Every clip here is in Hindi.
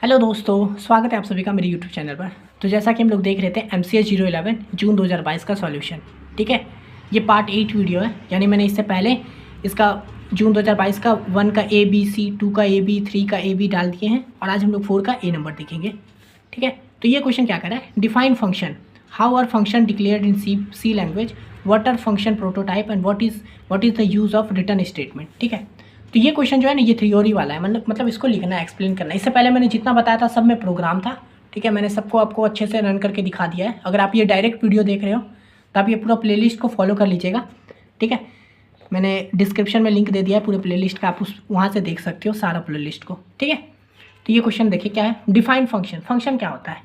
हेलो दोस्तों, स्वागत है आप सभी का मेरे यूट्यूब चैनल पर। तो जैसा कि हम लोग देख रहे थे MCS 011 जून 2022 का सॉल्यूशन। ठीक है, ये पार्ट 8 वीडियो है, यानी मैंने इससे पहले इसका जून 2022 का 1 का ABC, 2 का AB, 3 का AB डाल दिए हैं और आज हम लोग 4 का A नंबर देखेंगे। ठीक है, तो ये क्वेश्चन क्या कर रहा है, define function, how are function declared in C language, what are function prototype and what is the use of return statement. ठीक है, तो ये क्वेश्चन जो है ना, ये थ्योरी वाला है, मतलब इसको लिखना है, एक्सप्लेन करना है। इससे पहले मैंने जितना बताया था सब में प्रोग्राम था। ठीक है, मैंने सबको आपको अच्छे से रन करके दिखा दिया है। अगर आप ये डायरेक्ट वीडियो देख रहे हो तो आप ये पूरा प्लेलिस्ट को फॉलो कर लीजिएगा। ठीक है, मैंने डिस्क्रिप्शन में लिंक दे दिया है पूरे प्लेलिस्ट का, आप वहाँ से देख सकते हो सारा प्लेलिस्ट को। ठीक है, तो ये क्वेश्चन देखिए क्या है, डिफाइन फंक्शन। फंक्शन क्या होता है?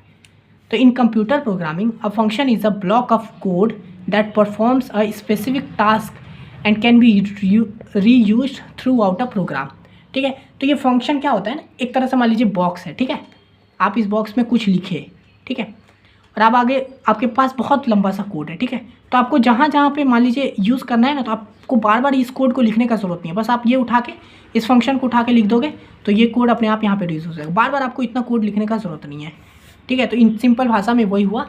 तो in computer programming a function is a block of code that performs a specific task and can be reused throughout a program. ठीक है, तो ये फंक्शन क्या होता है ना, एक तरह से मान लीजिए बॉक्स है। ठीक है, आप इस बॉक्स में कुछ लिखे, ठीक है, और आप आगे आपके पास बहुत लंबा सा कोड है। ठीक है, तो आपको जहाँ जहाँ पे मान लीजिए यूज़ करना है ना, तो आपको बार बार इस कोड को लिखने का ज़रूरत नहीं है। बस आप ये उठा के इस फंक्शन को उठा के लिख दोगे तो ये कोड अपने आप यहाँ पे यूज़ हो जाएगा। बार बार आपको इतना कोड लिखने का ज़रूरत नहीं है। ठीक है, तो इन सिंपल भाषा में वही हुआ,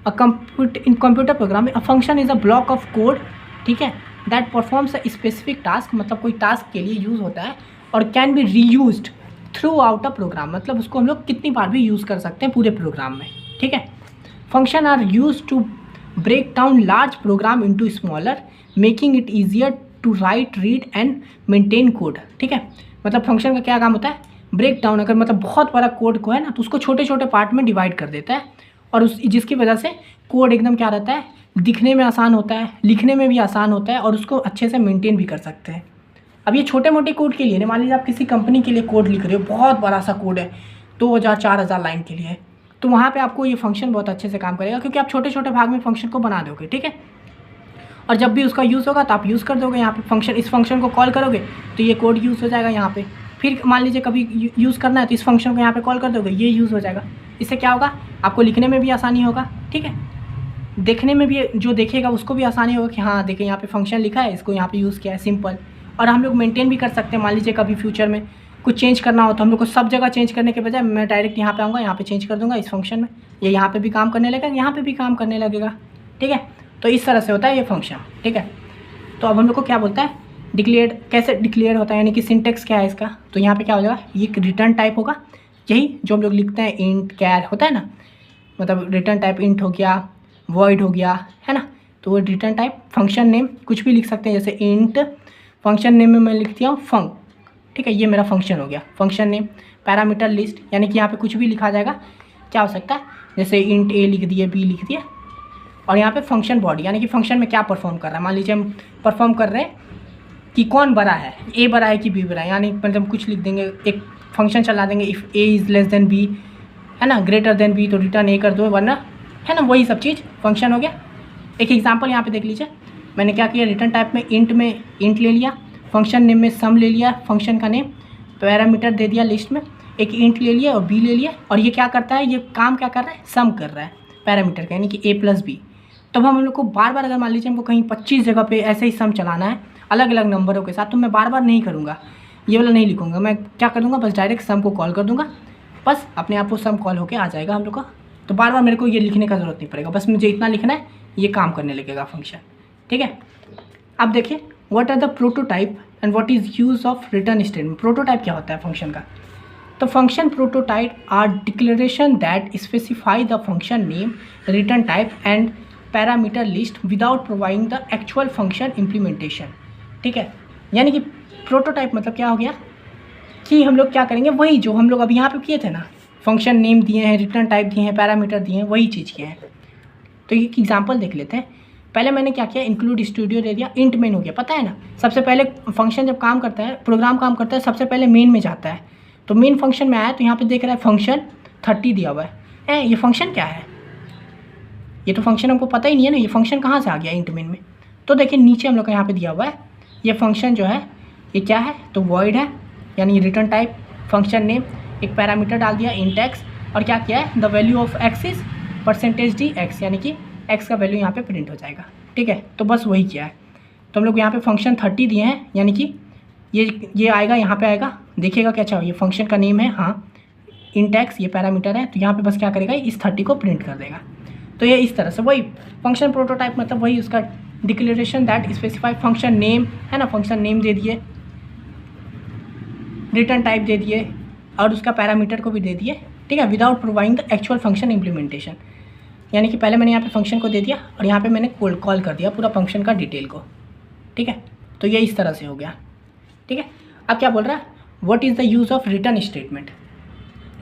इन कंप्यूटर प्रोग्राम में a function is a block of code, ठीक है, that performs a specific task, मतलब कोई टास्क के लिए यूज़ होता है, और can be reused throughout a program, मतलब उसको हम लोग कितनी बार भी यूज़ कर सकते हैं पूरे प्रोग्राम में। ठीक है, function are use to break down large program into smaller, making it easier to write, read and maintain code. ठीक है, मतलब फंक्शन का क्या काम होता है, ब्रेक डाउन, अगर मतलब बहुत बड़ा कोड को है ना, तो उसको छोटे छोटे पार्ट में डिवाइड कर देता है, और उस जिसकी वजह से कोड एकदम क्या रहता है, दिखने में आसान होता है, लिखने में भी आसान होता है, और उसको अच्छे से मेंटेन भी कर सकते हैं। अब ये छोटे मोटे कोड के लिए, मान लीजिए आप किसी कंपनी के लिए कोड लिख रहे हो, बहुत बड़ा सा कोड है, 2000-4000 लाइन के लिए, तो वहाँ पे आपको ये फंक्शन बहुत अच्छे से काम करेगा, क्योंकि आप छोटे छोटे भाग में फंक्शन को बना दोगे। ठीक है, और जब भी उसका यूज़ होगा तो आप यूज़ कर दोगे यहाँ पे फंक्शन, इस फंक्शन को कॉल करोगे तो ये कोड यूज़ हो जाएगा यहाँ पे। फिर मान लीजिए कभी यूज़ करना है तो इस फंक्शन को यहाँ पे कॉल कर दोगे, ये यूज़ हो जाएगा। इससे क्या होगा, आपको लिखने में भी आसानी होगा। ठीक है, देखने में भी, जो देखेगा उसको भी आसानी होगा कि हाँ देखिए यहाँ पे फंक्शन लिखा है, इसको यहाँ पे यूज़ किया है, सिंपल। और हम लोग मेंटेन भी कर सकते हैं। मान लीजिए कभी फ्यूचर में कुछ चेंज करना हो तो हम लोग को सब जगह चेंज करने के बजाय मैं डायरेक्ट यहाँ पे आऊँगा, यहाँ पे चेंज कर दूँगा इस फंक्शन में, ये यहाँ पे भी काम करने लगेगा, यहाँ पे भी काम करने लगेगा। ठीक है, तो इस तरह से होता है ये फंक्शन। ठीक है, तो अब हम लोग को क्या बोलता है, डिक्लेयर्ड, कैसे डिक्लेयर होता है, यानी कि सिंटेक्स क्या है इसका, तो यहाँ पे क्या हो जाएगा, ये एक रिटर्न टाइप होगा, यही जो हम लोग लिखते हैं इंट कैर होता है ना, मतलब रिटर्न टाइप इंट हो गया, वॉइड हो गया, है ना। तो वो रिटर्न टाइप, फंक्शन नेम कुछ भी लिख सकते हैं, जैसे इंट, फंक्शन नेम में मैं लिख दिया हूँ फंक। ठीक है, ये मेरा फंक्शन हो गया, फंक्शन नेम। पैरामीटर लिस्ट, यानी कि यहाँ पे कुछ भी लिखा जाएगा, क्या हो सकता है, जैसे इंट ए लिख दिए, बी लिख दिए। और यहाँ पे फंक्शन बॉडी, यानी कि फंक्शन में क्या परफॉर्म कर रहा है, मान लीजिए हम परफॉर्म कर रहे हैं कि कौन बड़ा है, ए बड़ा है कि बी बड़ा है, यानी मतलब कुछ लिख देंगे, एक फंक्शन चला देंगे, if A is less than B, है ना, ग्रेटर देन बी, तो रिटर्न ए कर दो, वरना, है ना, वही सब चीज़ फंक्शन हो गया। एक एग्जांपल यहाँ पे देख लीजिए, मैंने क्या किया, रिटर्न टाइप में इंट ले लिया, फंक्शन नेम में सम ले लिया, फंक्शन का नेम, पैरामीटर दे दिया लिस्ट में, एक इंट ले लिया और बी ले लिया, और ये क्या करता है, ये काम क्या कर रहा है, सम कर रहा है पैरामीटर का, यानी कि ए प्लस बी। तब हम लोग को बार बार, अगर मान लीजिए हमको कहीं 25 जगह पे ऐसे ही सम चलाना है अलग अलग नंबरों के साथ, तो मैं बार बार नहीं करूँगा, ये वाला नहीं लिखूँगा, मैं क्या कर दूँगा, बस डायरेक्ट सम को कॉल कर दूँगा, बस अपने आप वो सम कॉल होके आ जाएगा हम लोग का। तो बार बार मेरे को ये लिखने का ज़रूरत नहीं पड़ेगा, बस मुझे इतना लिखना है, ये काम करने लगेगा फंक्शन। ठीक है, अब देखिए, what are the prototype and what is use of return statement. Prototype क्या होता है फंक्शन का, तो function prototype are declaration that specify the function name, return type and parameter list without providing the actual function implementation. ठीक है, यानी कि प्रोटोटाइप मतलब क्या हो गया कि हम लोग क्या करेंगे, वही जो हम लोग अभी यहाँ पे किए थे ना, फंक्शन नेम दिए हैं, रिटर्न टाइप दिए हैं, पैरामीटर दिए हैं, वही चीज़ किए हैं। तो एक एग्जांपल देख लेते हैं। पहले मैंने क्या किया, इंक्लूड स्टूडियो दे दिया, इंट मेन हो गया। पता है ना, सबसे पहले फंक्शन जब काम करता है, प्रोग्राम काम करता है, सबसे पहले मेन में जाता है। तो मेन फंक्शन में आया तो यहाँ पे देख रहा है फंक्शन 30 दिया हुआ है। ये फंक्शन क्या है, ये तो फंक्शन हमको पता ही नहीं है ना, ये फंक्शन कहाँ से आ गया इंट मेन में। तो देखिए नीचे हम लोग का यहाँ पे दिया हुआ है, ये फंक्शन जो है ये क्या है, तो वॉइड है, यानी रिटर्न टाइप, फंक्शन नेम, एक पैरामीटर डाल दिया इंट एक्स, और क्या किया है, the value of x is %d(x), यानी कि एक्स का वैल्यू यहाँ पे प्रिंट हो जाएगा। ठीक है, तो बस वही किया है। तो हम लोग यहाँ पे फंक्शन 30 दिए हैं, यानी कि ये आएगा, यहाँ पे आएगा, देखिएगा क्या चाहिए, ये फंक्शन का नेम है, हाँ इंटेक्स ये पैरामीटर है, तो यहाँ पे बस क्या करेगा, इस 30 को प्रिंट कर देगा। तो ये इस तरह से वही फंक्शन प्रोटोटाइप, मतलब वही उसका declaration that specify function name है ना, फंक्शन नेम दे दिए, रिटर्न टाइप दे दिए और उसका पैरामीटर को भी दे दिए, ठीक है, without providing the actual function implementation. यानी कि पहले मैंने यहाँ पे फंक्शन को दे दिया और यहाँ पे मैंने कॉल कर दिया पूरा फंक्शन का डिटेल को, ठीक है। तो ये इस तरह से हो गया, ठीक है। अब क्या बोल रहा है, what is the use of return statement.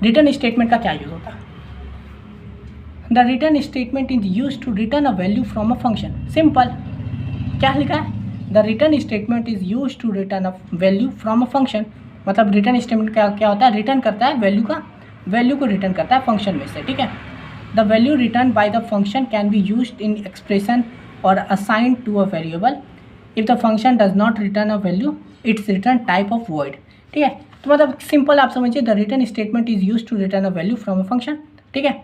Return statement का क्या यूज़ होता है, the return statement is use to return a value from a function. Simple, क्या लिखा है, the return statement is use to return a value from a function. मतलब रिटर्न स्टेटमेंट क्या होता है, रिटर्न करता है वैल्यू को रिटर्न करता है फंक्शन में से, ठीक है। The value return by the function can be used in expression और assigned to a variable. If the function does not return a value it's return type of void, ठीक है। तो मतलब सिंपल आप समझिए, the return statement is use to return a value from a function, ठीक है।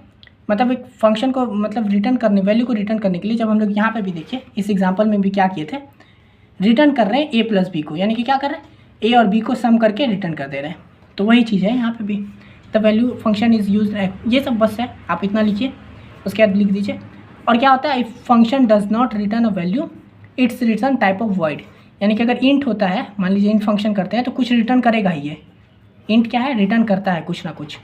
मतलब एक फंक्शन को मतलब रिटर्न करने, वैल्यू को रिटर्न करने के लिए, जब हम लोग यहाँ पे भी देखिए इस एग्जांपल में भी क्या किए थे, रिटर्न कर रहे हैं ए प्लस बी को, यानी कि क्या कर रहे हैं, ए और बी को सम करके रिटर्न कर दे रहे हैं। तो वही चीज़ है यहाँ पे भी, the value function is use, ये सब बस है, आप इतना लिखिए, उसके बाद लिख दीजिए। और क्या होता है, if function does not return a value it's return type of void. यानी कि अगर इंट होता है, मान लीजिए इंट फंक्शन करते हैं तो कुछ रिटर्न करेगा ही, ये इंट क्या है, रिटर्न करता है कुछ ना कुछ।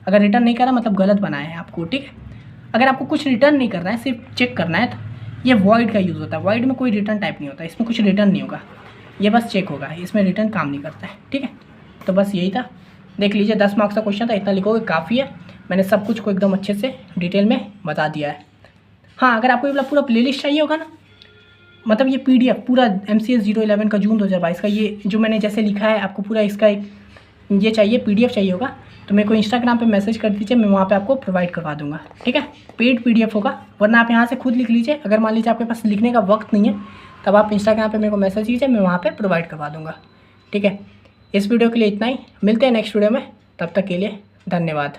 अगर रिटर्न नहीं करा मतलब गलत बनाया है आपको, ठीक है। अगर आपको कुछ रिटर्न नहीं करना है, सिर्फ चेक करना है, तो ये वॉइड का यूज़ होता है। वॉइड में कोई रिटर्न टाइप नहीं होता, इसमें कुछ रिटर्न नहीं होगा, ये बस चेक होगा, इसमें रिटर्न काम नहीं करता है, ठीक है। तो बस यही था, देख लीजिए 10 मार्क्स का क्वेश्चन था, इतना लिखोगे काफ़ी है। मैंने सब कुछ को एकदम अच्छे से डिटेल में बता दिया है। हाँ, अगर आपको ये पूरा प्लेलिस्ट चाहिए होगा ना, मतलब ये PDF पूरा MCS 011 का जून 2022 का, ये जो मैंने जैसे लिखा है आपको पूरा इसका एक ये चाहिए, PDF चाहिए होगा, तो मेरे को इंस्टाग्राम पे मैसेज कर दीजिए, मैं वहाँ पे आपको प्रोवाइड करवा दूंगा, ठीक है। पेड PDF होगा, वरना आप यहाँ से खुद लिख लीजिए। अगर मान लीजिए आपके पास लिखने का वक्त नहीं है, तब आप इंस्टाग्राम पे मेरे को मैसेज कीजिए, मैं वहाँ पे प्रोवाइड करवा दूंगा, ठीक है। इस वीडियो के लिए इतना ही, मिलते हैं नेक्स्ट वीडियो में, तब तक के लिए धन्यवाद।